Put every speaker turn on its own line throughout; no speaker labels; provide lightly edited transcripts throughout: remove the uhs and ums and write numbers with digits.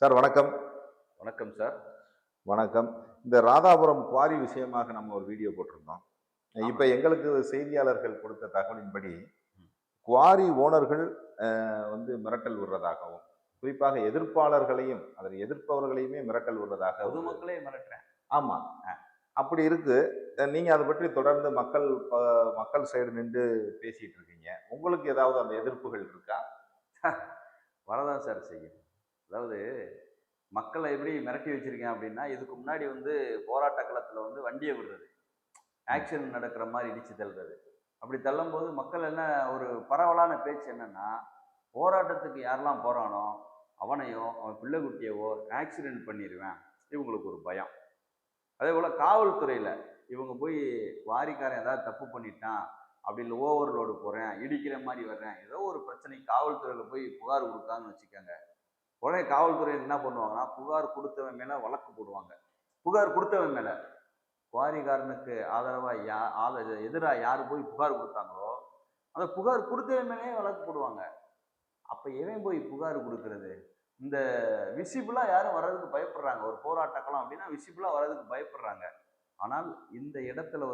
Sir வணக்கம்.
வணக்கம் sir.
வணக்கம். இந்த ராதாபுரம் குவாரி விஷயமாக நம்ம ஒரு வீடியோ போட்டிருந்தோம். இப்ப
ஆமாங்க.
எங்களுக்கு செய்தியாளர்கள் கொடுத்த தகவலின்படி,
ம்.
குவாரி ஓனர்கள் மிரட்டல் விடுறதாகவும், குறிப்பாக எதிர்ப்பாளர்களையும், அதில் எதிர்ப்பவர்களையுமே மிரட்டல் விடுறதாக
பொதுமக்களே மிரட்டுறேன்.
ஆமா.
அ
அப்படி இருக்கு. நீங்க அதை பற்றி தொடர்ந்து மக்கள் சைடு நின்று பேசிட்டு இருக்கீங்க. உங்களுக்கு ஏதாவது அந்த எதிர்ப்புகள் இருக்கா?
வரதான் சார் செய்யும். அதாவது மக்கள எப்படி மிரட்டி வச்சிருக்கேன் அப்படின்னா, இதுக்கு முன்னாடி போராட்ட களத்தில வண்டிய விடுறது.
ம்.
ஆக்சிடென்ட் நடக்கிற மாரி இடிச்சு தள்ளுறது. அப்படி தள்ளும்போது மக்கள் என்ன ஒரு பரவலான பேச்சு என்னன்னா, போராட்டத்துக்கு யாரெல்லாம் போறானோ, அவனையோ, அவன் பிள்ளை குட்டியவோ ஆக்சிடென்ட் பண்ணிருவேன். இவங்களுக்கு ஒரு பயம். அதேபோல காவல்துறையில இவங்க போய் வாரிக்காரன் ஏதாவது தப்பு பண்ணிட்டான், அப்படி இல்லை ஓவர்லோடு போறேன், இடிக்கிற மாதிரி வர்றேன், ஏதோ ஒரு பிரச்சனை காவல்துறையில போய் புகார் கொடுத்தாங்கன்னு வச்சுக்கோங்க. உடனே காவல்துறை என்ன பண்ணுவாங்கன்னா, புகார் கொடுத்தவன் மேல வழக்கு போடுவாங்க. புகார் கொடுத்தவன் மேல குவாரிக்காரனுக்கு ஆதரவா எதிராக யார் போய் புகார் கொடுத்தாங்களோ, அந்த புகார் கொடுத்தவன் மேலேயே வழக்கு போடுவாங்க. அப்ப எவன் போய் புகார் கொடுக்கறது? இந்த விசிபிளா யாரும் வர்றதுக்கு பயப்படுறாங்க. ஒரு போராட்டக்கலாம் அப்படின்னா விசிபிளா வர்றதுக்கு பயப்படுறாங்க. ஆனால் இந்த இடத்துல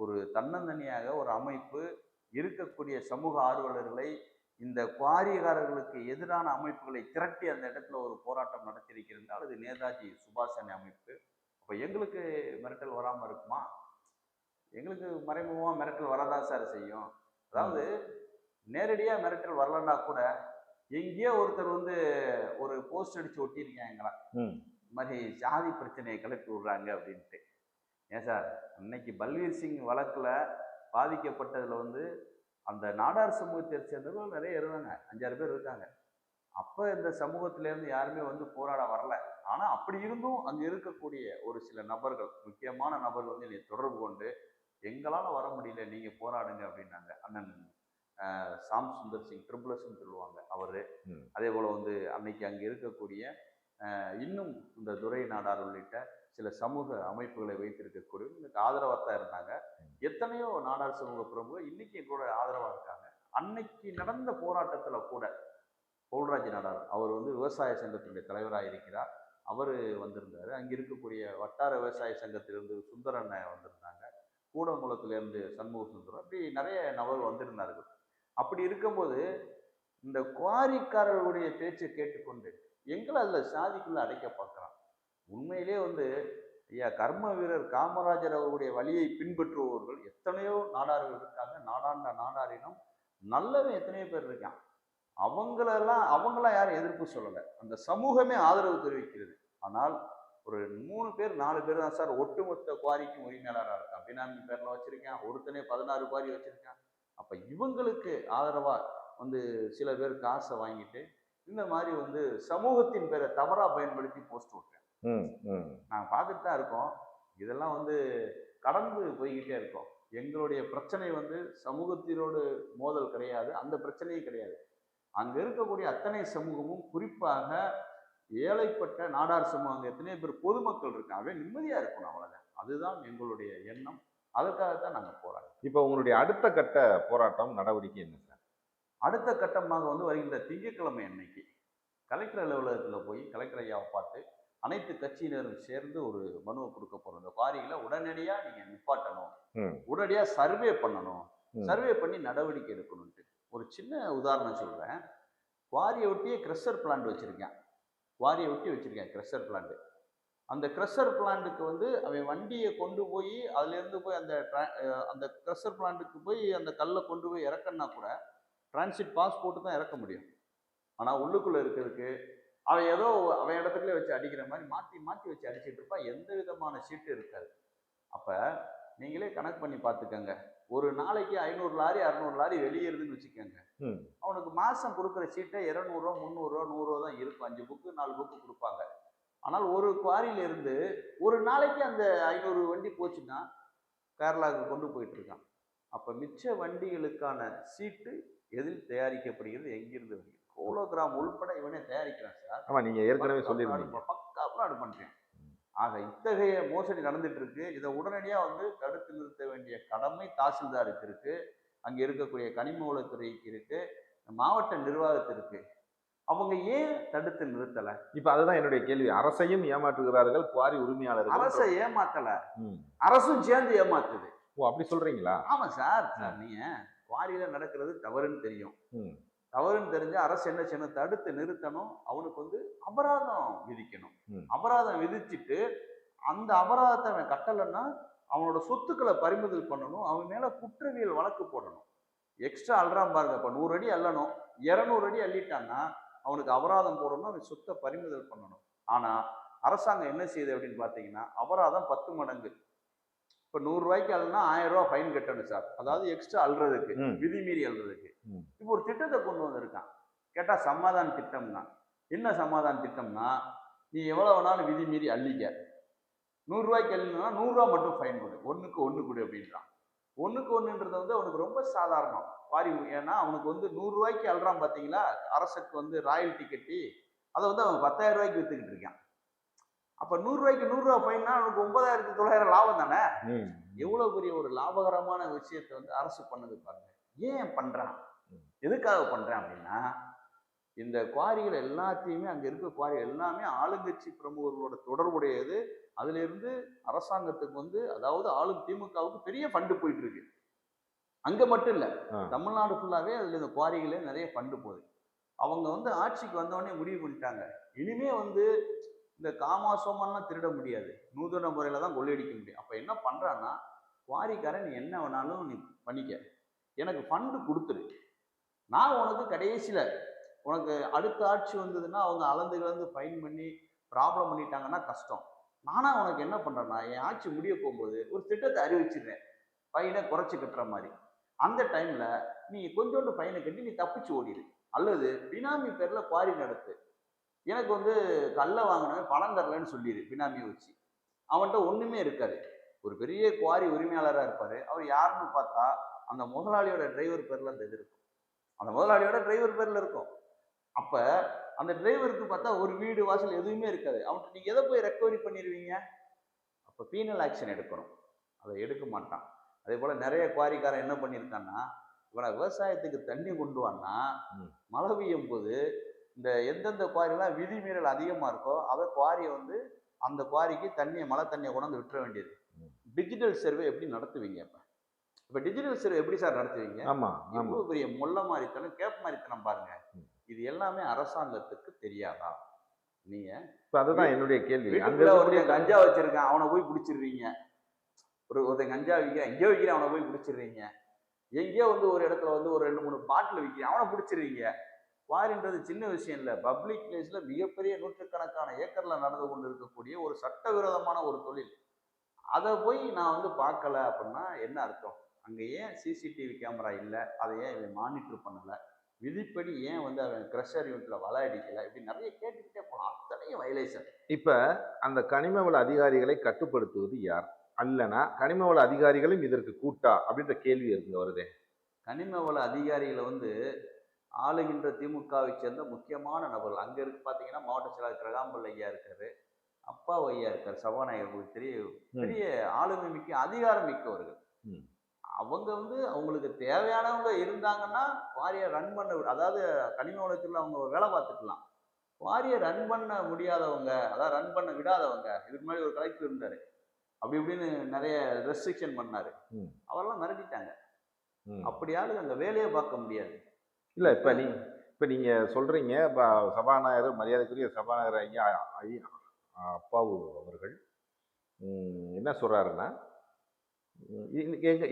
ஒரு தன்னந்தனியாக ஒரு அமைப்பு இருக்கக்கூடிய சமூக ஆர்வலர்களை இந்த குவாரிகாரர்களுக்கு எதிரான அமைப்புகளை திரட்டி அந்த இடத்துல ஒரு போராட்டம் நடத்தியிருக்கிறால் அது நேதாஜி சுபாஷன் அமைப்பு. அப்ப எங்களுக்கு மிரட்டல் வராம இருக்குமா? எங்களுக்கு மறைமுகமா மிரட்டல் வரதான் சார் செய்யும். அதாவது
ம்.
நேரடியா மிரட்டல் வரலன்னா கூட எங்கேயோ ஒருத்தர் ஒரு போஸ்ட் அடிச்சு ஒட்டியிருக்காங்களா,
ம்.
இந்த மாதிரி சாதி பிரச்சனையை கிளப்பி விடுறாங்க அப்படின்ட்டு. ஏன் சார், இன்னைக்கு பல்வீர் சிங் வழக்குல பாதிக்கப்பட்டதுல அந்த நாடார் சமூகத்தை சேர்ந்தவர்கள் நிறைய இருந்தாங்க. 5, 6 பேர் இருக்காங்க. அப்ப இந்த சமூகத்தில இருந்து யாருமே போராட வரல. ஆனா அப்படி இருந்தும் அங்க இருக்கக்கூடிய ஒரு சில நபர்கள், முக்கியமான நபர்கள் என்னை தொடர்பு கொண்டு, எங்களால வர முடியல, நீங்க போராடுங்க அப்படின்னாங்க. அண்ணன் சாம் சுந்தர் சிங் ட்ரிபிள் எஸ்ன்னு சொல்லுவாங்க அவரு.
ம்.
அதே போல அன்னைக்கு அங்க இருக்கக்கூடிய இன்னும் இந்த துரை நாடார் உள்ளிட்ட சில சமூக அமைப்புகளை வைத்திருக்கக்கூடிய எனக்கு ஆதரவாக தான் இருந்தாங்க. எத்தனையோ நாடார் சமூக பிரமுகர் இன்னைக்கு கூட ஆதரவா இருக்காங்க. அன்னைக்கு நடந்த போராட்டத்துல கூட பவுல்ராஜ் நாடார் அவர் விவசாய சங்கத்தினுடைய தலைவராக இருக்கிறார். அவர் வந்திருந்தாரு. அங்க இருக்கக்கூடிய வட்டார விவசாய சங்கத்திலிருந்து சுந்தரன் வந்திருந்தாங்க. கூடங்குளத்திலிருந்து சண்முக சுந்தரம், அப்படி நிறைய நபர்கள் வந்திருந்தார்கள். அப்படி இருக்கும்போது இந்த குவாரிக்காரர்களுடைய பேச்சை கேட்டுக்கொண்டு எங்களை அதுல சாதிக்குள்ள அடைக்க பார்க்கிறான். உண்மையிலே ஐயா கர்ம வீரர் காமராஜர் அவருடைய வழியை பின்பற்றுபவர்கள் எத்தனையோ நாடார்கள் இருக்காங்க. நாடாண்ட நாடாரினம் நல்லவன் எத்தனையோ பேர் இருக்கான். அவங்களாம் யாரும் எதிர்ப்பு சொல்லலை. அந்த சமூகமே ஆதரவு தெரிவிக்கிறது. ஆனால் ஒரு 3 பேர் 4 பேர் தான் சார் ஒட்டுமொத்த குவாரிக்கும் உரிமையாளராக இருக்கான். பினாமி பேர்ல வச்சிருக்கேன், ஒருத்தனே 16 குவாரி வச்சிருக்கான். அப்ப இவங்களுக்கு ஆதரவா சில பேர் காசை வாங்கிட்டு இந்த மாதிரி சமூகத்தின் பேரை தவறா பயன்படுத்தி போஸ்ட் விட்டுறேன்.
ம். ம்.
நாங்கள் பார்த்துட்டு தான் இருக்கோம். இதெல்லாம் கடந்து போய்கிட்டே இருக்கோம். எங்களுடைய பிரச்சனை சமூகத்தினோடு மோதல் கிடையாது, அந்த பிரச்சனையும் கிடையாது. அங்க இருக்கக்கூடிய அத்தனை சமூகமும், குறிப்பாக ஏழைப்பட்ட நாடார் சமூகம், அங்க எத்தனையோ பேர் பொதுமக்கள் இருக்காங்க, நிம்மதியா இருக்கணும், அவ்வளவுதான். அதுதான் எங்களுடைய எண்ணம். அதற்காகத்தான் நாங்க போராடுறோம்.
இப்ப உங்களுடைய அடுத்த கட்ட போராட்டம் நடவடிக்கை என்ன சார்?
அடுத்த கட்டமாக வருகின்ற திங்கட்கிழமை அன்னைக்கு கலெக்டர் அலுவலகத்துல போய் கலெக்டர் ஐயாவை பார்த்து அனைத்து கட்சியினரும் சேர்ந்து ஒரு மனுவை கொடுக்க போறோம். இந்த குவாரிகளை உடனடியா நீங்க நிப்பாட்டணும்,
ம்.
உடனடியா சர்வே பண்ணணும்,
ம்.
சர்வே பண்ணி நடவடிக்கை எடுக்கணும்ட்டு. ஒரு சின்ன உதாரணம் சொல்றேன். குவாரியை ஒட்டியே கிரஷர் பிளான்ட் வச்சிருக்கேன். குவாரியை ஒட்டி வச்சிருக்கேன் கிரஷர் பிளான்ட். அந்த கிரஷர் பிளான்ட்டுக்கு அவன் வண்டியை கொண்டு போய் அதுல இருந்து போய் அந்த கிரஷர் பிளான்ட்டுக்கு போய் அந்த கல்லை கொண்டு போய் இறக்கணும்னா கூட டிரான்சிட் பாஸ் போட்டு தான் இறக்க முடியும். ஆனா உள்ளுக்குள்ள இருக்கிறதுக்கு அவன் ஏதோ அவன் இடத்துக்குள்ளே வச்சு அடிக்கிற மாதிரி மாத்தி மாத்தி வச்சு அடிச்சிட்டு இருப்பான். எந்த விதமான சீட்டு இருக்காது. அப்ப நீங்களே கணக்கு பண்ணி பார்த்துக்கங்க. ஒரு நாளைக்கு 500 லாரி 600 லாரி வெளியேறுதுன்னு வச்சுக்கோங்க.
ம்.
அவனுக்கு மாசம் கொடுக்குற சீட்டை 200 300 100 தான் இருக்கும். 5 புக்கு 4 புக்கு கொடுப்பாங்க. ஆனால் ஒரு குவாரியில இருந்து ஒரு நாளைக்கு அந்த 500 வண்டி போச்சுன்னா கேரளாவுக்கு கொண்டு போயிட்டு இருக்கான். அப்ப மிச்ச வண்டிகளுக்கான சீட்டு எதில் தயாரிக்கப்படுகிறது, எங்கிருந்து வருகிறது? ஹோலோகிராம் உள்பட இவனே தயாரிக்கிறான் சார்.
ஆமா, நீங்க ஏற்கனவே சொல்லியிருந்தீங்க.
பக்கா ஃப்ராடு பண்றேன். ஆக இத்தகைய மோசடி நடந்துட்டு இருக்கு. இதை உடனடியா தடுத்து நிறுத்த வேண்டிய கடமை தாசில்தாருக்கு இருக்கு, அங்க இருக்கக்கூடிய கனிம வளத்துறைக்கு இருக்கு, மாவட்ட நிர்வாகத்திற்கு. அவங்க ஏன் தடுத்து நிறுத்தல?
இப்ப அதுதான் என்னுடைய கேள்வி. அரசையும் ஏமாற்றுகிறார்கள் குவாரி உரிமையாளர்கள்.
அரசை ஏமாத்தல,
ம்.
அரசும் சேர்ந்து ஏமாத்துது.
ஓ, அப்படி சொல்றீங்களா?
ஆமா சார். நீங்க குவாரியில நடக்கிறது தவறுன்னு தெரியும்.
ம்.
தவறுன்னு தெரிஞ்சு அரசு என்ன செய்யணும்? தடுத்து நிறுத்தணும். அவனுக்கு வந்து அபராதம் விதிக்கணும்.
ம்.
அபராதம் விதிச்சுட்டு அந்த அபராதத்தை அவன் கட்டலைன்னா அவனோட சொத்துக்களை பறிமுதல் பண்ணணும். அவன் மேல குற்றவியல் வழக்கு போடணும். எக்ஸ்ட்ரா அல்றான் பாருங்க. இப்ப 100 அடி அள்ளணும், 200 அடி அள்ளிட்டான்னா அவனுக்கு அபராதம் போடணும், அவன் சொத்தை பறிமுதல் பண்ணணும். ஆனா அரசாங்கம் என்ன செய்யுது அப்படின்னு பாத்தீங்கன்னா, அபராதம் 10 மடங்கு. இப்ப 100 ரூபாய்க்கு அள்ளுனா 1000 ரூபாய் ஃபைன் கட்டணும் சார். அதாவது எக்ஸ்ட்ரா அல்றதுக்கு, விதிமீறி அல்றதுக்கு. இப்போ ஒரு திட்டத்தை கொண்டு வந்திருக்கான். கேட்டா சமாதான திட்டம்னா என்ன? சமாதான திட்டம்னா, நீ எவ்வளவு வேணாலும் விதிமீறி அள்ளிக்க, 100 ரூபாய்க்கு அள்ளினா 100 ரூபாய் மட்டும் ஃபைன் கொடு, 1க்கு 1 கொடு அப்படின்றான். 1க்கு 1ன்றது வந்து அவனுக்கு ரொம்ப சாதாரணம். வாரி, ஏன்னா அவனுக்கு வந்து 100 ரூபாய்க்கு அல்றான் பாத்தீங்களா, அரசுக்கு வந்து ராயல்டி கட்டி அதை வந்து அவன் 10,000 ரூபாய்க்கு வித்துக்கிட்டு இருக்கான். அப்ப 100 ரூபாய்க்கு 100 ரூபாய் ஃபைன்னா அவனுக்கு 9,900 லாபம் தானே. எவ்வளவு பெரிய ஒரு லாபகரமான விஷயத்தை வந்து அரசு பண்ணது பாருங்க. ஏன் பண்றான்? எதுக்காக பண்றான் அப்படின்னா, இந்த குவாரிகள் எல்லாத்தையுமே, அங்க இருக்க குவாரி எல்லாமே ஆளுங்கட்சி பிரமுகர்களோட தொடர்புடையது. அதுல இருந்து அரசாங்கத்துக்கு வந்து, அதாவது ஆளும் திமுகவுக்கு பெரிய ஃபண்டு போயிட்டு இருக்கு. அங்க மட்டும் இல்ல, தமிழ்நாடு ஃபுல்லாவே அதுல இந்த குவாரிகளே நிறைய ஃபண்டு போகுது. அவங்க வந்து ஆட்சிக்கு வந்தவொடனே முடிவு பண்ணிட்டாங்க, இனிமே வந்து இந்த காமாசோமெல்லாம் திருட முடியாது, நூதன முறையில தான் கொள்ளையடிக்க முடியும். அப்ப என்ன பண்றான்னா, குவாரிக்காரன் நீ என்ன வேணாலும் நீ பண்ணிக்க, எனக்கு ஃபண்டு கொடுத்துரு, நான் உனக்கு கடைசியில உனக்கு அடுத்த ஆட்சி வந்ததுன்னா அவங்க அளந்து கலந்து ஃபைன் பண்ணி ப்ராப்ளம் பண்ணிட்டாங்கன்னா கஷ்டம். நானா உனக்கு என்ன பண்றேன்னா, என் ஆட்சி முடிய போகும்போது ஒரு திட்டத்தை அறிவிச்சிடுறேன், ஃபைனை குறைச்சி கட்டுற மாதிரி. அந்த டைம்ல நீ கொஞ்சோண்டு ஃபைனை கட்டி நீ தப்பிச்சு ஓடிடு, அல்லது பினாமி பேர்ல குவாரி நடத்து. எனக்கு வந்து கல்லை வாங்கினவன் பணம் தரலன்னு சொல்லிடு, பினாமியை வச்சு. அவன்கிட்ட ஒண்ணுமே இருக்காது, ஒரு பெரிய குவாரி உரிமையாளராக இருப்பாரு. அவர் யாருன்னு பார்த்தா அந்த முதலாளியோட டிரைவர் பேர்ல அந்த இது இருக்கும், அந்த முதலாளியோட டிரைவர் பேர்ல இருக்கும். அப்ப அந்த டிரைவருக்கு பார்த்தா ஒரு வீடு வாசல் எதுவுமே இருக்காது. அவன்கிட்ட நீங்க எதை போய் ரெக்கவரி பண்ணிடுவீங்க? அப்ப பீனல் ஆக்ஷன் எடுக்கணும், அதை எடுக்க மாட்டான். அதே போல நிறைய குவாரிக்காரன் என்ன பண்ணியிருக்கான்னா, இவனை விவசாயத்துக்கு தண்ணி கொண்டு வான்னா, மழை பெய்யும் போது இந்த எந்தெந்த குவாரிலாம் விதிமீறல் அதிகமா இருக்கோ அதை குவாரியை வந்து அந்த குவாரிக்கு தண்ணியை, மழை தண்ணியை கொண்டாந்து விட்டுற வேண்டியது. டிஜிட்டல் சர்வே எப்படி நடத்துவீங்க? இப்ப டிஜிட்டல் சர்வே எப்படி சார் நடத்துவீங்க? எவ்வளவு பெரிய மொல்ல மாதிரித்தனம், கேப் மாதிரித்தனம் பாருங்க. இது எல்லாமே அரசாங்கத்துக்கு தெரியாதா? நீங்க
அதுதான் என்னுடைய கேள்வி.
ஒருத்தன் கஞ்சா வச்சிருக்கான், அவனை போய் பிடிச்சிடுறீங்க. ஒருத்தன் கஞ்சா விற்கிறான், எங்கேயோ விற்கிறான், அவனை போய் பிடிச்சிடுறீங்க. எங்கேயோ வந்து ஒரு இடத்துல வந்து ஒரு 2-3 பாட்டில் விற்கிறான், அவனை பிடிச்சிடுறீங்க. குவாரின்றது சின்ன விஷயம் இல்லை. பப்ளிக் பிளேஸ்ல மிகப்பெரிய நூற்றுக்கணக்கான ஏக்கர்ல நடந்து கொண்டு இருக்கக்கூடிய ஒரு சட்டவிரோதமான ஒரு தொழில். அதை போய் நான் வந்து பார்க்கல அப்படின்னா என்ன அர்த்தம்? அங்க ஏன் சிசிடிவி கேமரா இல்லை, அதை ஏன் இவன் மானிட்டர் பண்ணல, விதிப்படி ஏன் வந்து அவன் கிரஷர் யூனிட்ல வலை அடிக்கல, இப்படி நிறைய கேட்டுக்கிட்டே போனான். அத்தனையும் வயலேஷன்.
இப்ப அந்த கனிம வள அதிகாரிகளை கட்டுப்படுத்துவது யார்? அல்லனா கனிம வள அதிகாரிகளும் இதற்கு கூட்டா அப்படின்ற கேள்வி இருக்கு வருதே.
கனிம வள அதிகாரிகளை வந்து ஆளுகின்ற திமுகவை சேர்ந்த முக்கியமான நபர்கள். அங்க இருக்கு பாத்தீங்கன்னா, மாவட்ட செயலாளர் கிரகாம்பல் ஐயா இருக்காரு, அப்பா ஐயா இருக்காரு, சபாநாயகர், பெரிய பெரிய ஆளுமை மிக்க அதிகாரம் மிக்கவர்கள். அவங்க வந்து அவங்களுக்கு தேவையானவங்க இருந்தாங்கன்னா குவாரியை ரன் பண்ண, அதாவது கனிம வளத்தில் அவங்க வேலை பார்த்துக்கலாம். குவாரியை ரன் பண்ண முடியாதவங்க, அதாவது ரன் பண்ண விடாதவங்க, இதுக்கு முன்னாடி ஒரு கலெக்டர் இருந்தாரு, அப்படி இப்படின்னு நிறைய ரெஸ்ட்ரிக்ஷன் பண்ணாரு, அவரெல்லாம் மிரட்டிட்டாங்க. அப்படியாவது அந்த வேலையை பார்க்க முடியாது.
இல்ல இப்ப நீங்க சொல்றீங்க, சபாநாயகர், மரியாதைக்குரிய சபாநாயகர் ஐயா அப்பாவு அவர்கள் என்ன சொல்றாருன்னா,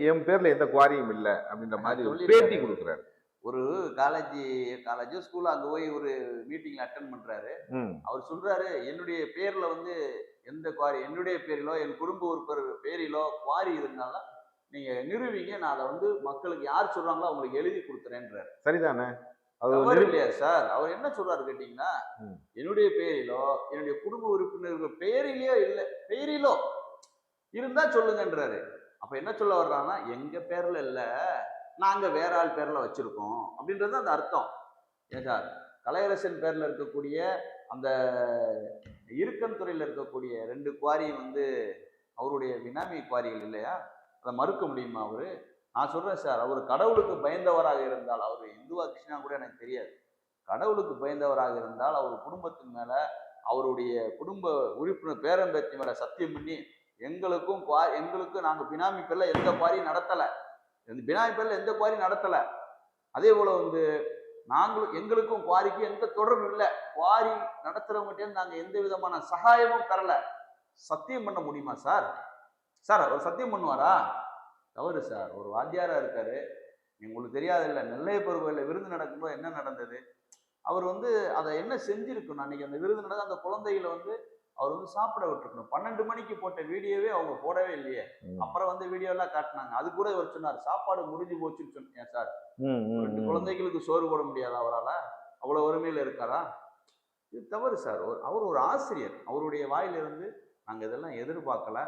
என் பேர்ல எந்த குவாரியும் இல்லை அப்படின்ற மாதிரி ஒரு பேட்டி கொடுக்குறாரு.
ஒரு காலேஜ் ஸ்கூல்ல அங்க போய் ஒரு மீட்டிங்ல அட்டென்ட் பண்றாரு. அவர் சொல்றாரு, என்னுடைய பேர்ல வந்து எந்த குவாரி, என்னுடைய பேரிலோ என் குடும்ப உறுப்பினர் பேரிலோ குவாரி இருந்தாலும் நீங்க நிறுவீங்க, நான் அதை வந்து மக்களுக்கு யார் சொல்றாங்களோ அவங்களுக்கு எழுதி கொடுத்துறேன்றாரு.
சரிதானே?
அது இல்லையா சார்? அவர் என்ன சொல்றாரு கேட்டீங்கன்னா, என்னுடைய பேரிலோ என்னுடைய குடும்ப உறுப்பினர்கள் பேரிலோ இல்லை, பேரிலோ இருந்தா சொல்லுங்கன்றாரு. அப்ப என்ன சொல்ல வர்றாங்கன்னா, எங்க பேர்ல இல்ல, நாங்க வேற ஆள் பேர்ல வச்சிருக்கோம் அப்படின்றது அந்த அர்த்தம். ஏன் சார், கலையரசன் பேர்ல இருக்கக்கூடிய அந்த இருக்கன் துறையில இருக்கக்கூடிய 2 குவாரி வந்து அவருடைய பினாமி குவாரிகள் இல்லையா? அதை மறுக்க முடியுமா அவரு? நான் சொல்றேன் சார், அவர் கடவுளுக்கு பயந்தவராக இருந்தால், அவர் இந்துவா கிருஷ்ணா கூட எனக்கு தெரியாது, கடவுளுக்கு பயந்தவராக இருந்தால் அவர் குடும்பத்தின் மேல, அவருடைய குடும்ப உறுப்பினர் பேரம்பேத்தி மேல சத்தியம் பண்ணி, எங்களுக்கும் நாங்க பினாமி பேர்ல எந்த குவாரியும் நடத்தல, பினாமி பேர்ல எந்த குவாரியும் நடத்தல. அதே போல வந்து எங்களுக்கும் குவாரிக்கும் எந்த தொடர்பும் இல்லை, குவாரி நடத்துறவங்ககிட்ட நாங்க எந்த விதமான சகாயமும் தரல. சத்தியம் பண்ண முடியுமா சார்? சார் அவர் சத்தியம் பண்ணுவாரா? தவறு சார். ஒரு வாத்தியாரா இருக்காரு. உங்களுக்கு தெரியாது இல்லை, நெல்லையப்பர் கோயிலில் விருந்து நடக்கும்போது என்ன நடந்தது? அவர் வந்து அதை என்ன செஞ்சிருக்கணும், அன்னைக்கு அந்த விருது நடந்த அந்த குழந்தைகளை வந்து அவர் வந்து சாப்பிட விட்டுருக்கணும். 12 மணிக்கு போட்ட வீடியோவே அவங்க போடவே இல்லையே. அப்புறம் வந்து வீடியோ எல்லாம் காட்டினாங்க. அது கூட இவர் சொன்னார், சாப்பாடு முடிஞ்சு போச்சுன்னு சொன்னேன் சார். 2 குழந்தைகளுக்கு சோறு போட முடியாதா அவரால்? அவ்வளவு வறுமையில இருக்காரா? இது தவறு சார். அவர் ஒரு ஆசிரியர். அவருடைய வாயிலிருந்து நாங்க இதெல்லாம் எதிர்பார்க்கல.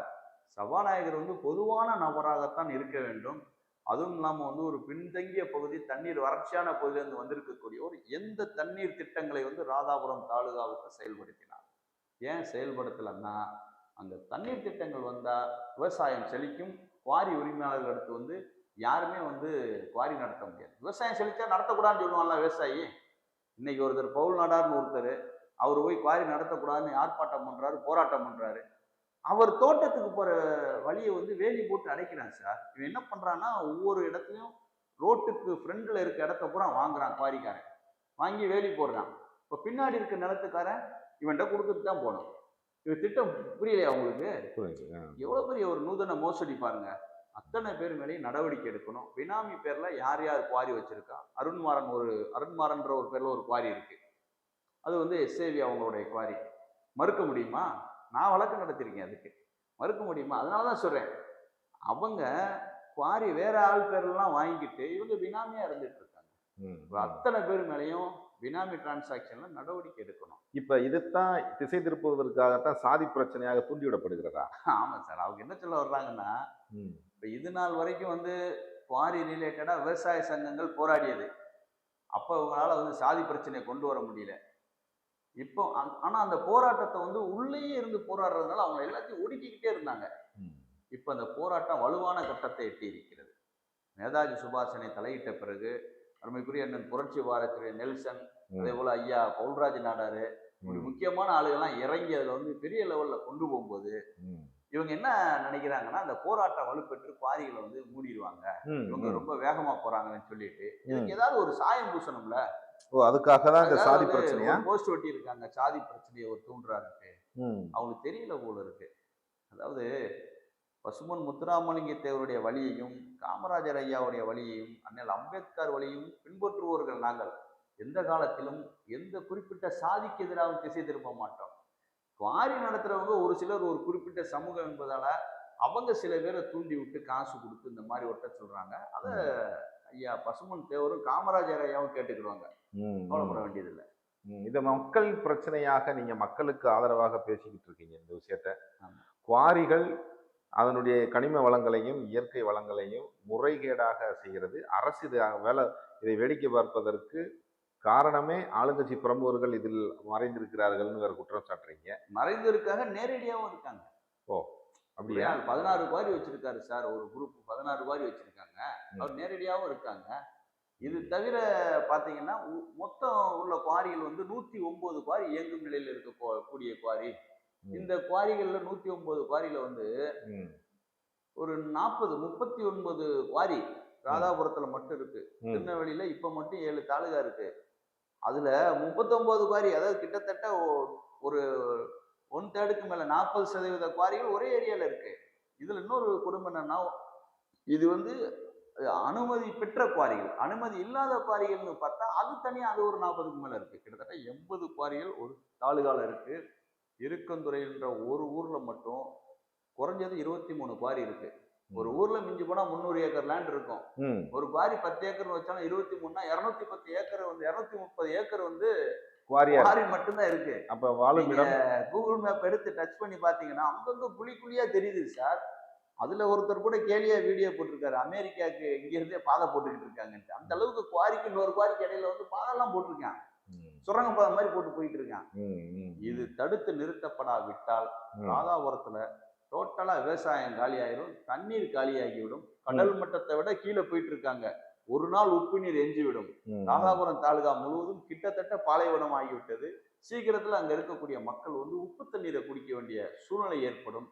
சபாநாயகர் வந்து பொதுவான நபராகத்தான் இருக்க வேண்டும். அதுவும் இல்லாமல் வந்து ஒரு பின்தங்கிய பகுதி, தண்ணீர் வறட்சியான பகுதியிலிருந்து வந்திருக்கக்கூடிய ஒரு எந்த தண்ணீர் திட்டங்களை வந்து ராதாபுரம் தாலுகாவுக்கு செயல்படுத்தினார்? ஏன் செயல்படுத்தலைன்னா, அங்க தண்ணீர் திட்டங்கள் வந்தா விவசாயம் செழிக்கும். குவாரி உரிமையாளர்கள் அடுத்து வந்து யாருமே வந்து குவாரி நடத்த முடியாது. விவசாயம் செழிச்சா நடத்தக்கூடாதுன்னு சொல்லுவாங்கல்ல விவசாயி. இன்னைக்கு ஒருத்தர் பவுல் நாடார்னு ஒருத்தர், அவர் போய் குவாரி நடத்தக்கூடாதுன்னு ஆர்ப்பாட்டம் பண்றாரு, போராட்டம் பண்றாரு. அவர் தோட்டத்துக்கு போற வழியை வந்து வேலி போட்டு அடைக்கிறான் சார். இவன் என்ன பண்றான்னா, ஒவ்வொரு இடத்துலையும் ரோட்டுக்கு ஃப்ரண்ட்ல இருக்க இடத்த பூரா வாங்குறான் குவாரிக்காரன். வாங்கி வேலி போடுறான். இப்போ பின்னாடி இருக்க நிலத்துக்காரன் இவன்கிட்ட கொடுத்துட்டு தான் போகணும். இவன் திட்டம் புரியலையா உங்களுக்கு? எவ்வளவு பெரிய ஒரு நூதன மோசடி பாருங்க. அத்தனை பேர் மேலேயும் நடவடிக்கை எடுக்கணும். பினாமி பேர்ல யார் யார் குவாரி வச்சிருக்கா? அருண்மாறன்ற ஒரு பேர்ல ஒரு குவாரி இருக்கு. அது வந்து எஸ்ஏவி அவங்களுடைய குவாரி. மறுக்க முடியுமா? நான் வழக்கு நடத்திருக்கேன் அதுக்கு. மறுக்க முடியுமா? அதனாலதான் சொல்றேன், அவங்க குவாரி வேற ஆள் பேர்லாம் வாங்கிட்டு இவங்க பினாமியா இருந்துட்டு இருக்காங்க. அத்தனை பேர் மேலேயும் பினாமி டிரான்சாக்ஷன்ல நடவடிக்கை எடுக்கணும்.
இப்ப இதுதான் திசை திருப்புவதற்காகத்தான் சாதி பிரச்சனையாக தூண்டிவிடப்படுகிறதா?
ஆமா சார். அவங்க என்ன சொல்ல வர்றாங்கன்னா, இப்ப இது நாள் வரைக்கும் வந்து குவாரி ரிலேட்டடா விவசாய சங்கங்கள் போராடியது. அப்ப அவங்களால வந்து சாதி பிரச்சனையை கொண்டு வர முடியல. இப்போ ஆனா அந்த போராட்டத்தை வந்து உள்ளேயே இருந்து போராடுறதுனால அவங்க எல்லாத்தையும் ஒடுக்கிக்கிட்டே இருந்தாங்க. இப்ப அந்த போராட்டம் வலுவான கட்டத்தை எட்டி இருக்கிறது. நேதாஜி சுபாஷனை தலையிட்ட பிறகு அருமைக்குரிய அண்ணன் புரட்சி பாரதிய நெல்சன், அதே போல ஐயா பவுல்ராஜ் நாடாரு, இப்படி முக்கியமான ஆளுகள்லாம் இறங்கி அதுல வந்து பெரிய லெவல்ல கொண்டு போகும்போது இவங்க என்ன நினைக்கிறாங்கன்னா, அந்த போராட்டம் வலுப்பெற்று குவாரிகளை வந்து மூடிடுவாங்க, இவங்க ரொம்ப வேகமா போறாங்கன்னு சொல்லிட்டு இதுக்கு ஏதாவது ஒரு சாயம் பூசணும்ல.
அதுக்காக தான் இந்த சாதி பிரச்சனையா
போஸ்ட் ஒட்டி இருக்காங்க. சாதி பிரச்சனையை ஒரு தூண்டுறாருக்கு. அவங்களுக்கு தெரியல போல இருக்கு. அதாவது பசுமன் முத்துராமலிங்க தேவருடைய வழியையும், காமராஜர் ஐயாவுடைய வழியையும், அண்ணல் அம்பேத்கர் வழியும் பின்பற்றுவோர்கள் நாங்கள். எந்த காலத்திலும் எந்த குறிப்பிட்ட சாதிக்கு எதிராக திசை திருப்ப மாட்டோம். குவாரி நடத்துறவங்க ஒரு சிலர் ஒரு குறிப்பிட்ட சமூகம் என்பதால அவங்க சில பேரை தூண்டி விட்டு காசு கொடுத்து இந்த மாதிரி ஒட்ட சொல்றாங்க. அதை ஐயா பசுமன் தேவரும் காமராஜர் ஐயாவும் கேட்டுக்கிடுவாங்க. கவலைப்பட வேண்டியதில்லை.
இதை மக்கள் பிரச்சனையாக நீங்க மக்களுக்கு ஆதரவாக பேசிக்கிட்டு இருக்கீங்க இந்த விஷயத்த. குவாரிகள் அதனுடைய கனிம வளங்களையும் இயற்கை வளங்களையும் முறைகேடாக செய்கிறது. அரசு இதை வேடிக்கை பார்ப்பதற்கு காரணமே ஆளுங்கட்சி பிரமுகர்கள் இதில் மறைந்திருக்கிறார்கள்னு வேற குற்றம் சாட்டுறீங்க.
மறைந்து இருக்காங்க, நேரடியாகவும் இருக்காங்க.
அப்படியா?
16 குவாரி வச்சிருக்காரு சார். ஒரு குரூப் 16 குவாரி வச்சிருக்காங்க. அவர் நேரடியாகவும் இருக்காங்க. இது தவிர பாத்தீங்கன்னா மொத்தம் உள்ள குவாரிகள் வந்து 109 குவாரி இயங்கும் நிலையில் இருக்கக்கூடிய குவாரி. இந்த குவாரிகள்ல 109 குவாரியில வந்து ஒரு 39 குவாரி ராதாபுரத்துல மட்டும் இருக்கு. திருநெல்வேலியில இப்ப மட்டும் 7 தாலுகா இருக்கு. அதுல 39 குவாரி, அதாவது கிட்டத்தட்ட ஒரு 1/3க்கு மேல 40% குவாரிகள் ஒரே ஏரியால இருக்கு. இதுல இன்னொரு குடும்பம் என்னன்னா, இது வந்து அனுமதி பெற்ற குவாரிகள். அனுமதி இல்லாத குவாரிகள்னு பார்த்தா அது தனியா, அது ஒரு 40க்கு மேல இருக்கு. கிட்டத்தட்ட 80 குவாரிகள் ஒரு தாலுகால இருக்கு. இருக்கந்துறைன்ற ஒரு ஊர்ல மட்டும் குறைஞ்சது 23 குவாரி இருக்கு. ஒரு ஊர்ல மிஞ்சி போனா 300 ஏக்கர் லேண்ட் இருக்கும். ஒரு குவாரி 10 ஏக்கர் வச்சாலும் 23னா 210 ஏக்கர் வந்து 230 ஏக்கர் வந்து குவாரி மட்டும்தான் இருக்கு.
அப்ப வாழும் இடம்
கூகுள் மேப் எடுத்து டச் பண்ணி பாத்தீங்கன்னா அங்கங்க குழி குழியா தெரியுது சார். அதுல ஒருத்தர் கூட கேலியா வீடியோ போட்டிருக்காரு, அமெரிக்காவுக்கு இங்க இருந்தே பாதை போட்டுக்கிட்டு இருக்காங்கன்ட்டு. அந்த அளவுக்கு குவாரிக்கு இன்னொரு குவாரிக்கு இடையில வந்து பாதெல்லாம் போட்டிருக்கான், சுரங்க பாதை மாதிரி போட்டு போயிட்டு இருக்கான். இது தடுத்து நிறுத்தப்படாவிட்டால் ராதாபுரத்துல டோட்டலா விவசாயம் காலியாயிரும், தண்ணீர் காலியாகிவிடும். கடல் மட்டத்தை விட கீழே போயிட்டு இருக்காங்க. ஒரு நாள் உப்பு நீர் எஞ்சிவிடும். ராதாபுரம் தாலுகா முழுவதும் கிட்டத்தட்ட பாலைவனம் ஆகிவிட்டது. சீக்கிரத்துல அங்க இருக்கக்கூடிய மக்கள் வந்து உப்பு தண்ணீரை குடிக்க வேண்டிய சூழ்நிலை ஏற்படும்.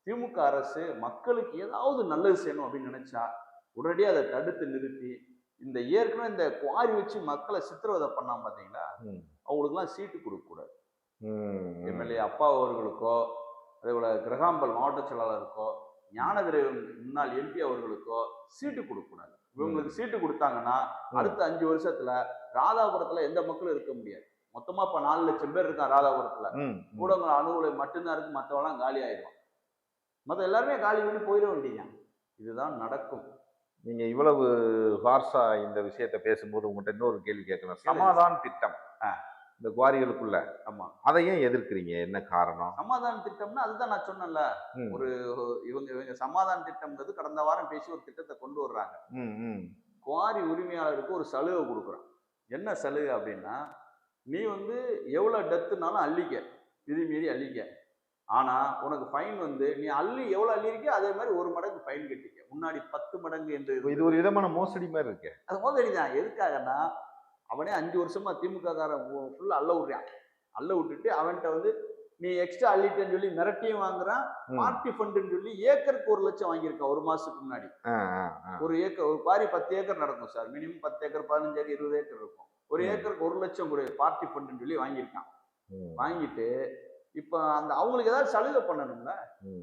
திமுக அரசு மக்களுக்கு ஏதாவது நல்லது செய்யணும் அப்படின்னு நினைச்சா உடனடியாக அதை தடுத்து நிறுத்தி இந்த ஏற்கனவே இந்த குவாரி வச்சு மக்களை சித்திரவதை பண்ணாம பாத்தீங்களா, அவங்களுக்குலாம் சீட்டு கொடுக்க கூடாது. எம்எல்ஏ அப்பா அவர்களுக்கோ, அதே போல கிரகாம்பல் மாவட்ட செயலாளருக்கோ, ஞானதிரை முன்னாள் எம்பி அவர்களுக்கோ சீட்டு கொடுக்க கூடாது. இவங்களுக்கு சீட்டு கொடுத்தாங்கன்னா அடுத்த 5 வருஷத்துல ராதாபுரத்துல எந்த மக்களும் இருக்க முடியாது. மொத்தமா இப்ப 4 லட்சம் பேர் இருக்கான் ராதாபுரத்துல. கூடங்கள் அணுகுலை மட்டும்தான் இருக்கு, மற்றவெல்லாம் காலி ஆயிடும். மற்ற எல்லாருமே காலி பண்ணி போயிட வேண்டியது. இதுதான் நடக்கும்.
நீங்க இவ்வளவு ஹார்ஸா இந்த விஷயத்த பேசும்போது உங்கள்கிட்ட இன்னொரு கேள்வி கேட்கணும். சமாதான திட்டம் இந்த குவாரிகளுக்குள்ள,
ஆமா,
அதை ஏன் எதிர்க்கிறீங்க? என்ன காரணம்?
சமாதான திட்டம்னா அதுதான் நான் சொன்னேன்ல, ஒரு இவங்க சமாதான திட்டம்ன்றது கடந்த வாரம் பேசி ஒரு திட்டத்தை கொண்டு வர்றாங்க. குவாரி உரிமையாளருக்கு ஒரு சலுகை கொடுக்குறான். என்ன சலுகை அப்படின்னா, நீ வந்து எவ்வளவு டெத்துனாலும் அள்ளிக்க, விதி மீறி அள்ளிக்க. ஆனா உனக்கு ஃபைன் வந்து நீ அள்ளி எவ்வளவு அள்ளி இருக்கோ அதே மாதிரி 1 மடங்கு ஃபைன் கட்டிக்க. முன்னாடி 10 மடங்கு என்று.
இது ஒரு விதமான மோசடி மாதிரி இருக்கு.
அது மோசடி தான். எதுக்காகனா அவனே 5 வருஷமா திமுக காரன் ஃபுல்லா அள்ள விடுறான். அள்ள விட்டுட்டு அவன்கிட்ட வந்து நீ எக்ஸ்ட்ரா அள்ளிட்டேன்னு சொல்லி மிரட்டியும் வாங்குறான். பார்ட்டி ஃபண்டுன்னு சொல்லி ஏக்கருக்கு 1 லட்சம் வாங்கியிருக்கான் 1 மாசத்துக்கு முன்னாடி. ஒரு ஏக்கர், ஒரு பாரி 10 ஏக்கர் நடக்கும் sir. Minimum 10 acre, 15 acre, 20 acre இருக்கும். ஒரு ஏக்கருக்கு 1 லட்சம் கூட பார்ட்டி ஃபண்டுன்னு சொல்லி வாங்கியிருக்கான். வாங்கிட்டு இப்ப அந்த அவங்களுக்கு ஏதாவது சலுகை பண்ணணும்ல.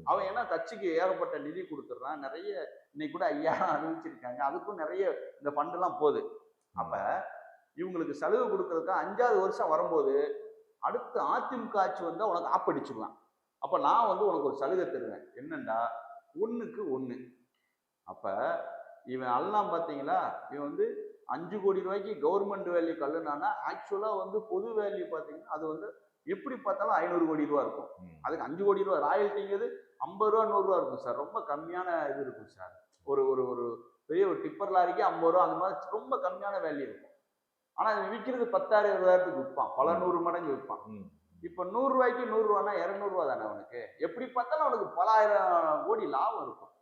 அவன் ஏன்னா கட்சிக்கு ஏகப்பட்ட நிதி கொடுத்துட்றான். நிறைய இன்னைக்கு கூட 5000 அறிவிச்சிருக்காங்க. அதுக்கும் நிறைய இந்த ஃபண்ட் எல்லாம் போகுது. அப்ப இவங்களுக்கு சலுகை கொடுக்கறதுக்கு 5வது வருஷம் வரும்போது அடுத்து அதிமுக ஆட்சி வந்தா உனக்கு ஆப்படிச்சிருவான். அப்ப நான் வந்து உனக்கு ஒரு சலுகை தருவேன். என்னண்டா 1க்கு 1. அப்ப இவன் எல்லாம் பாத்தீங்களா, இவன் வந்து 5 கோடி ரூபாய்க்கு கவர்மெண்ட் வேல்யூ கல்லுனானா ஆக்சுவலா வந்து பொது வேல்யூ பாத்தீங்கன்னா அது வந்து எப்படி பார்த்தாலும் 500 கோடி ரூபா இருக்கும். அதுக்கு 5 கோடி ரூபா ராயல்ட்டிங்கிறது 50 ரூபா 100 ரூபா இருக்கும் சார். ரொம்ப கம்மியான இது இருக்கும் சார். ஒரு ஒரு ஒரு பெரிய ஒரு டிப்பர் லாரிக்கு 50 ரூபா அந்த மாதிரி ரொம்ப கம்மியான வேல்யூ இருக்கும். ஆனா விற்கிறது 10,000 20,000க்கு விற்பான். பல 100 மடங்கு விற்பான். இப்ப 100 ரூபாய்க்கு 100 ரூபானா 200 ரூபா தானே அவனுக்கு. எப்படி பார்த்தாலும் அவனுக்கு பல 1000 கோடி லாபம் இருக்கும்.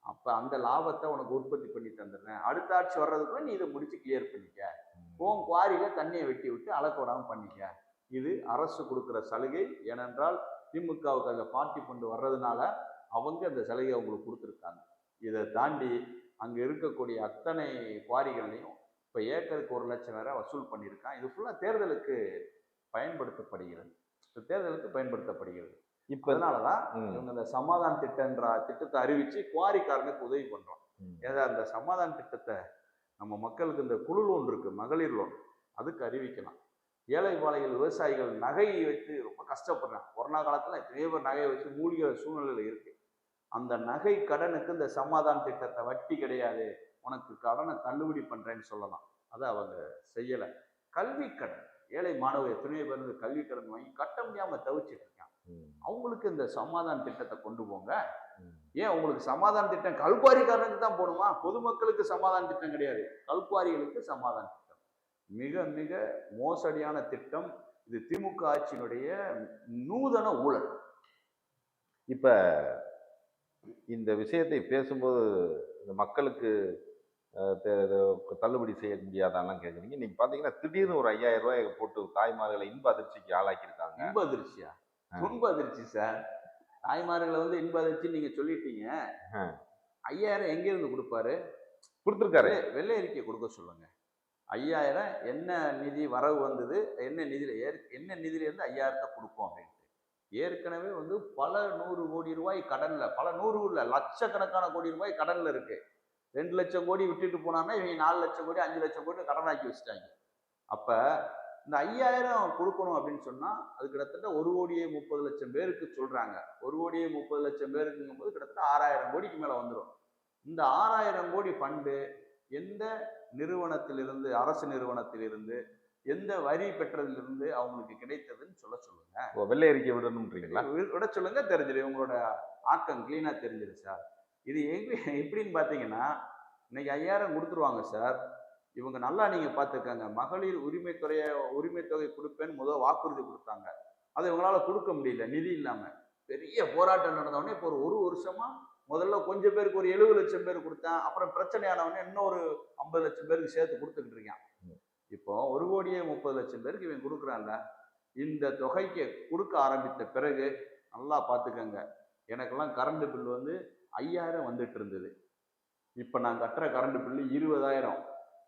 அப்ப அந்த லாபத்தை உனக்கு உற்பத்தி பண்ணி தந்துடுறேன். அடுத்த ஆட்சி வர்றதுக்குள்ள நீ இதை முடிச்சு கிளியர் பண்ணிக்க. உன் குவாரியில தண்ணியை வெட்டி விட்டு அளக்க பண்ணிக்க. இது அரசு கொடுக்குற சலுகை. ஏனென்றால் திமுகவுக்கு அந்த பார்ட்டி ஃபண்டு வர்றதுனால அவங்க அந்த சலுகை அவங்களுக்கு கொடுத்துருக்காங்க. இதை தாண்டி அங்க இருக்கக்கூடிய அத்தனை குவாரிகள்லையும் இப்ப ஏக்கருக்கு 1 லட்சம் வேற வசூல் பண்ணியிருக்கான். இது ஃபுல்லா தேர்தலுக்கு பயன்படுத்தப்படுகிறது. இப்ப அதனாலதான் இவங்க இந்த சமாதான திட்டத்தை அறிவிச்சு குவாரிக்காரனுக்கு உதவி பண்றோம். ஏதா அந்த சமாதான திட்டத்தை நம்ம மக்களுக்கு இந்த குழு லோன் இருக்கு, மகளிர் லோன், அதுக்கு அறிவிக்கலாம். ஏழை பாளைகள் விவசாயிகள் நகையை வச்சு ரொம்ப கஷ்டப்படுறாங்க. கொரோனா காலத்துல எத்தனையோ பேர் நகையை வச்சு மூழ்கிற சூழ்நிலையில இருக்கு. அந்த நகை கடனுக்கு இந்த சமாதான திட்டத்தை வட்டி கிடையாது, உனக்கு கடனை தள்ளுபடி பண்றேன்னு சொல்லலாம். அதை அவங்க செய்யல. கல்வி கடன், ஏழை மாணவர் எத்தனையோ பேர் இந்த கல்வி கடன் வாங்கி கட்ட முடியாம தவிச்சிட்டு இருக்காங்க. அவங்களுக்கு இந்த சமாதான திட்டத்தை கொண்டு போங்க. ஏன் உங்களுக்கு சமாதான திட்டம் கல்குவாரிக்காரனுக்கு தான் போடுமா? பொதுமக்களுக்கு சமாதான திட்டம் கிடையாது, கல்குவாரிகளுக்கு சமாதான திட்டம். மிக மிக மோசடியான திட்டம் இது. திமுக ஆட்சியினுடைய நூதன ஊழல்.
இப்ப இந்த விஷயத்தை பேசும்போது இந்த மக்களுக்கு தள்ளுபடி செய்ய முடியாதான்லாம் கேட்குறீங்க. இன்னைக்கு பாத்தீங்கன்னா திடீர்னு ஒரு 5000 ரூபாய் போட்டு தாய்மார்களை இன்ப அதிர்ச்சிக்கு ஆளாக்கியிருக்காங்க.
இன்ப அதிர்ச்சியா? துன்ப அதிர்ச்சி சார். தாய்மார்களை வந்து இன்ப அதிர்ச்சி நீங்க சொல்லிட்டீங்க. 5000 எங்க இருந்து கொடுப்பாரு?
கொடுத்துருக்காரு.
வெள்ளை அறிக்கை கொடுக்க சொல்லுங்க. 5000 என்ன நிதி வரவு வந்தது, என்ன நிதியில இருந்து 5000 கொடுப்போம் அப்படின்ட்டு. ஏற்கனவே வந்து பல 100 கோடி ரூபாய் கடன்ல, பல 100 இல்ல லட்சக்கணக்கான கோடி ரூபாய் கடன்ல இருக்கு. 2 லட்சம் கோடி விட்டுட்டு போனாங்கன்னா இவங்க 4 லட்சம் கோடி 5 லட்சம் கோடி கடனாக்கி வச்சுட்டாங்க. அப்ப இந்த 5000 கொடுக்கணும் அப்படின்னு சொன்னா அது கிட்டத்தட்ட 1,30,00,000 பேருக்கு சொல்றாங்க. 1,30,00,000 பேருக்குங்கும் போது கிட்டத்தட்ட 6000 கோடிக்கு மேல வந்துடும். இந்த 6000 கோடி ஃபண்டு எந்த நிறுவனத்திலிருந்து, அரசு நிறுவனத்திலிருந்து, எந்த வரி பெற்றதிலிருந்து அவங்களுக்கு கிடைத்ததுன்னு சொல்லுங்க.
வெள்ளை அறிக்கை விடணும்ன்றீங்களா?
விட சொல்லுங்க, தெரிஞ்சிடும். உங்களோட ஆக்கம் கிளீனா தெரிஞ்சிடும் சார். இது எப்படின்னு பாத்தீங்கன்னா, இன்னைக்கு 5000 கொடுத்துருவாங்க சார். இவங்க நல்லா நீங்க பாத்துக்கங்க, மகளிர் உரிமை தொகை கொடுப்பேன்னு முதல் வாக்குறுதி கொடுத்தாங்க. அதை இவங்களால கொடுக்க முடியல, நிதி இல்லாம. பெரிய போராட்டம் நடந்தவொடனே இப்போ ஒரு வருஷமா முதல்ல கொஞ்சம் பேருக்கு ஒரு 70 லட்சம் பேர் கொடுத்தேன், அப்புறம் பிரச்சனையானவனே இன்னொரு 50 லட்சம் பேருக்கு சேர்த்து கொடுத்துக்கிட்டு இருக்கான். இப்போ 1,30,00,000 பேருக்கு இவன் கொடுக்குறான்ல, இந்த தொகைக்கு கொடுக்க ஆரம்பித்த பிறகு நல்லா பார்த்துக்கங்க, எனக்கெல்லாம் கரண்ட் பில் வந்து 5,000 வந்துட்டு இருந்தது. இப்போ நான் கட்டுற கரண்ட் பில்லு 20,000.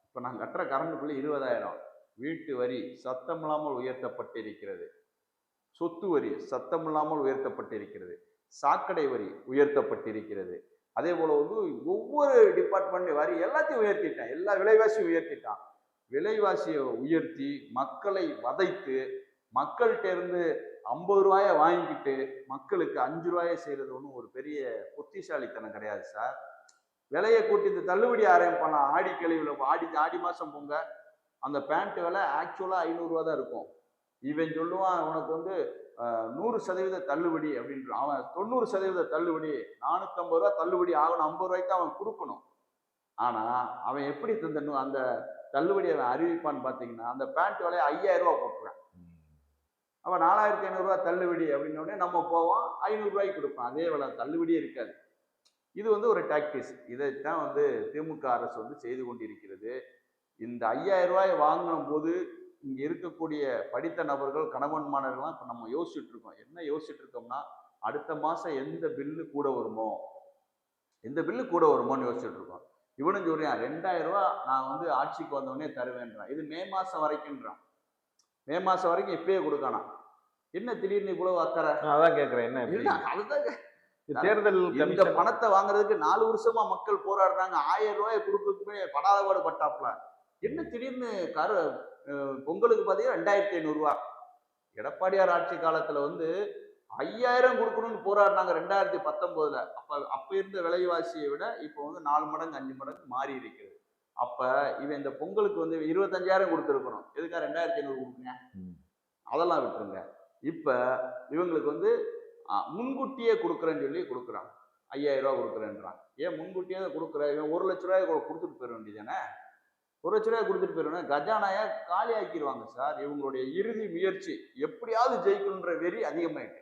இப்போ நான் கட்டுற கரண்ட் பில்லு 20,000. வீட்டு வரி சத்தமில்லாமல் உயர்த்தப்பட்டிருக்கிறது. சொத்து வரி சத்தமில்லாமல் உயர்த்தப்பட்டிருக்கிறது. சாக்கடை வரி உயர்த்தப்பட்டிருக்கிறது. அதே போல வந்து ஒவ்வொரு டிபார்ட்மெண்ட் வரி எல்லாத்தையும் உயர்த்திட்டான். எல்லா விலைவாசியும் உயர்த்திட்டான். விலைவாசியை உயர்த்தி மக்களை வதைத்து மக்கள்கிட்ட இருந்து 50 ரூபாயை வாங்கிக்கிட்டு மக்களுக்கு 5 ரூபாயை செய்யறது ஒன்றும் ஒரு பெரிய புத்திசாலித்தனம் கிடையாது சார். விலையை கூட்டி இந்த தள்ளுபடி ஆரம்பிப்பான். ஆடி கழிவுல ஆடி மாசம் போங்க, அந்த பேண்ட் விலை ஆக்சுவலா 500 ரூபா தான் இருக்கும். இவன் சொல்லுவான் உனக்கு வந்து 100% தள்ளுபடி அப்படின்றான். அவன் 90% தள்ளுபடி, 450 ரூபா தள்ளுபடி ஆகணும், 50 ரூபாய்க்கு அவன் கொடுக்கணும். ஆனா அவன் எப்படி தந்தணும் அந்த தள்ளுபடி அவன் அறிவிப்பான்னு பாத்தீங்கன்னா, அந்த பேண்ட் விலையை 5,000 ரூபா போட்டுருவான். அவன் 4,500 ரூபா தள்ளுபடி அப்படின்னோடனே நம்ம போவோம் 500 ரூபாய்க்கு கொடுப்பான். அதே வேலை தள்ளுபடியே இருக்காது. இது வந்து ஒரு டாக்டிக்ஸ். இதைத்தான் வந்து திமுக அரசு வந்து செய்து கொண்டிருக்கிறது. இந்த 5,000 ரூபாய் வாங்கின போது இங்க இருக்கக்கூடிய படித்த நபர்கள், கணவன் மாணவர்கள்லாம் இப்ப நம்ம யோசிச்சுட்டு இருக்கோம். என்ன யோசிச்சுட்டு இருக்கோம்னா, அடுத்த மாசம் எந்த பில்லு கூட வருமோ, எந்த பில்லு கூட வருமோன்னு யோசிச்சுட்டு இருக்கோம். இவனும் சொல்றான் 2,000 ரூபாய் நான் வந்து ஆட்சிக்கு வந்தவொடனே தருவேன்றான். இது மே மாசம் வரைக்கும்ன்றான். மே மாசம் வரைக்கும் இப்பயே கொடுக்கானாம். என்ன திடீர்னு இவ்வளவு அக்கறை?
அதான் கேட்கிறேன், என்ன
அதுதான்
தேர்தல்
இந்த பணத்தை வாங்குறதுக்கு 4 வருஷமா மக்கள் போராடுறாங்க. 1000 ரூபாயை கொடுக்கறதுக்குமே படாதபாடு பட்டாப்ல. என்ன திடீர்னு பொங்கலுக்கு பாத்தீங்கன்னா 2,500 ரூபாய். எடப்பாடியார் ஆட்சி காலத்துல வந்து 5,000 கொடுக்கணும்னு போராடினாங்க 2019. அப்ப இருந்த விலைவாசியை விட இப்போ வந்து 4 மடங்கு 5 மடங்கு மாறி இருக்கிறது. அப்ப இவன் இந்த பொங்கலுக்கு வந்து 25,000 கொடுத்துருக்கணும். எதுக்கா 2,500 கொடுக்குங்க? அதெல்லாம் விட்டுருங்க. இப்ப இவங்களுக்கு வந்து முன்கூட்டியே கொடுக்குறேன்னு சொல்லி கொடுக்குறான். 5,000 ரூபாய் கொடுக்குறேன்றான். ஏன் முன்கூட்டியே கொடுக்குற? இவன் 1 லட்ச ரூபாய் கொடுத்துட்டு போயிட வேண்டியதானே? 1 லட்ச ரூபாய் கொடுத்துட்டு போயிடுவேன். கஜானாய காலி ஆக்கிடுவாங்க சார். இவங்களுடைய இறுதி முயற்சி எப்படியாவது ஜெயிக்கணுன்ற வெறி அதிகமாயிட்டு,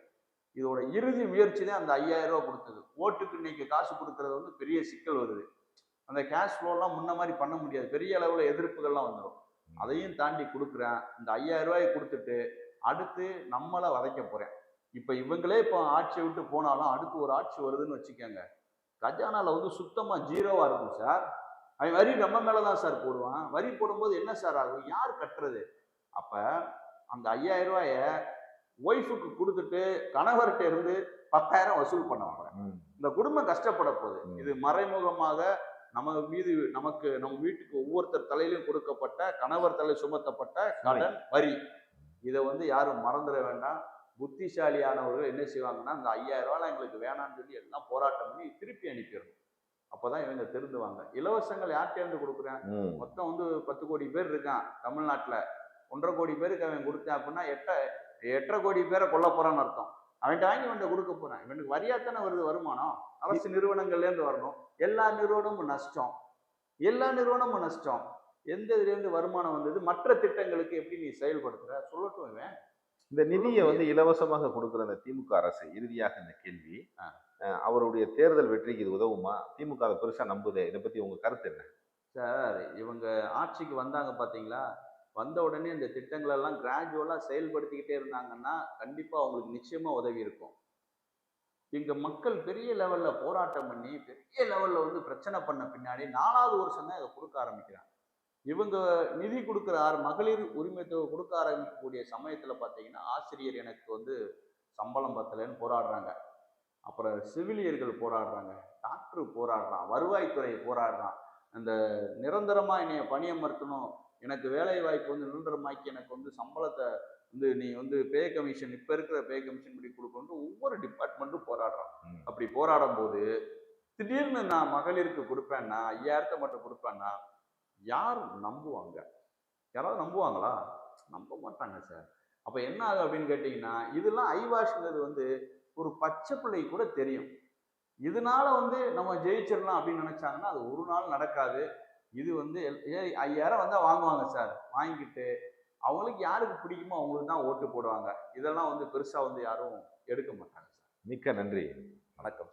இதோட இறுதி முயற்சி தான் அந்த 5,000 ரூபாய் கொடுத்தது. ஓட்டுக்கு இன்னைக்கு காசு கொடுக்கறது வந்து பெரிய சிக்கல் வருது. அந்த கேஷ் ஃப்ளோலாம் முன்ன மாதிரி பண்ண முடியாது. பெரிய அளவுல எதிர்ப்புகள்லாம் வந்துடும். அதையும் தாண்டி கொடுக்குறேன். இந்த 5,000 ரூபாயை கொடுத்துட்டு அடுத்து நம்மளை வதைக்க போறேன். இப்ப இவங்களே இப்போ ஆட்சியை விட்டு போனாலும் அடுத்து ஒரு ஆட்சி வருதுன்னு வச்சுக்கோங்க, கஜானால வந்து சுத்தமா ஜீரோவா இருக்கும் சார். அவன் வரி நம்ம மேலதான் சார் போடுவான். வரி போடும்போது என்ன சார் ஆகும்? யார் கட்டுறது? அப்ப அந்த 5,000 ரூபாய ஒய்ஃபுக்கு கொடுத்துட்டு கணவர்கிட்ட இருந்து 10,000 வசூல் பண்ணுவாங்க. இந்த குடும்பம் கஷ்டப்பட போகுது. இது மறைமுகமாக நமக்கு நம்ம வீட்டுக்கு ஒவ்வொருத்தர் தலையிலும் கொடுக்கப்பட்ட, கணவர் தலை சுமத்தப்பட்ட கடன் வரி. இதை வந்து யாரும் மறந்துட வேண்டாம். புத்திசாலியானவர்கள் என்ன செய்வாங்கன்னா, இந்த 5,000 ரூபாய் எங்களுக்கு வேணாம்னு சொல்லி எல்லாம் போராட்டம் பண்ணி திருப்பி அனுப்பிடணும். அப்பதான் இவங்க திருந்துவாங்க. இலவசங்கள் யார்கிட்ட இருந்து கொடுக்குறேன்? மொத்தம் வந்து 10 கோடி பேர் இருக்கான் தமிழ்நாட்டுல. 1.5 கோடி பேருக்கு அவன் கொடுத்தேன் அப்படின்னா 8.5 கோடி பேரை கொல்ல போறான்னு அர்த்தம். அவன்கிட்ட வாங்கி அவன்கிட்ட கொடுக்க போறான். இவனுக்கு வரியாத்தானே வருது வருமானம். அரசு நிறுவனங்கள்ல இருந்து வரணும். எல்லா நிறுவனமும் நஷ்டம். எல்லா நிறுவனமும் நஷ்டம். எந்த இதுல இருந்து வருமானம் வந்தது? மற்ற திட்டங்களுக்கு எப்படி நீ செயல்படுத்துற? சொல்லட்டும். இவன்
இந்த நிதியை வந்து இலவசமாக கொடுக்குற அந்த திமுக அரசு, இறுதியாக இந்த கேள்வி, அவருடைய தேர்தல் வெற்றிக்கு இது உதவுமா? திமுக அதை பெருசா நம்புதே, இதை பத்தி உங்க கருத்து என்ன
சார்? இவங்க ஆட்சிக்கு வந்தாங்க பாத்தீங்களா, வந்த உடனே இந்த திட்டங்கள் எல்லாம் கிராஜுவலா செயல்படுத்திக்கிட்டே இருந்தாங்கன்னா கண்டிப்பா அவங்களுக்கு நிச்சயமா உதவி இருக்கும். இங்க மக்கள் பெரிய லெவல்ல போராட்டம் பண்ணி பெரிய லெவல்ல வந்து பிரச்சனை பண்ண பின்னாடி 4வது வருஷம் தான் இதை கொடுக்க ஆரம்பிக்கிறாங்க. இவங்க நிதி கொடுக்குற மகளிர் உரிமை தொகை கொடுக்க ஆரம்பிக்கக்கூடிய சமயத்துல பாத்தீங்கன்னா, ஆசிரியர் எனக்கு வந்து சம்பளம் பத்தலைன்னு போராடுறாங்க. அப்புறம் செவிலியர்கள் போராடுறாங்க, டாக்டர் போராடுறான், வருவாய்த்துறை போராடுறான். அந்த நிரந்தரமா என்னைய பணியமர்த்தணும், எனக்கு வேலை வாய்ப்பு வந்து நிரந்தரமாக்கி எனக்கு வந்து சம்பளத்தை வந்து நீ வந்து பே கமிஷன், இப்ப இருக்கிற பே கமிஷன் படி கொடுக்கணும் ஒவ்வொரு டிபார்ட்மெண்ட்டும் போராடுறான். அப்படி போராடும் போது திடீர்னு நான் மகளிருக்கு கொடுப்பேன்னா 5,000 மட்டும் கொடுப்பேன்னா யார் நம்புவாங்க? யாராவது நம்புவாங்களா? நம்ப மாட்டாங்க சார். அப்ப என்ன ஆகும் அப்படின்னு கேட்டீங்கன்னா, இதெல்லாம் ஐவாஷ்ங்கிறது வந்து ஒரு பச்சை பிள்ளை கூட தெரியும். இதனால வந்து நம்ம ஜெயிச்சிடலாம் அப்படின்னு நினைச்சாங்கன்னா அது ஒரு நாள் நடக்காது. இது வந்து 5,000 வந்தா வாங்குவாங்க சார். வாங்கிட்டு அவங்களுக்கு யாருக்கு பிடிக்குமோ அவங்களுக்கு தான் ஓட்டு போடுவாங்க. இதெல்லாம் வந்து பெருசா வந்து யாரும் எடுக்க மாட்டாங்க சார்.
மிக்க நன்றி.
வணக்கம்.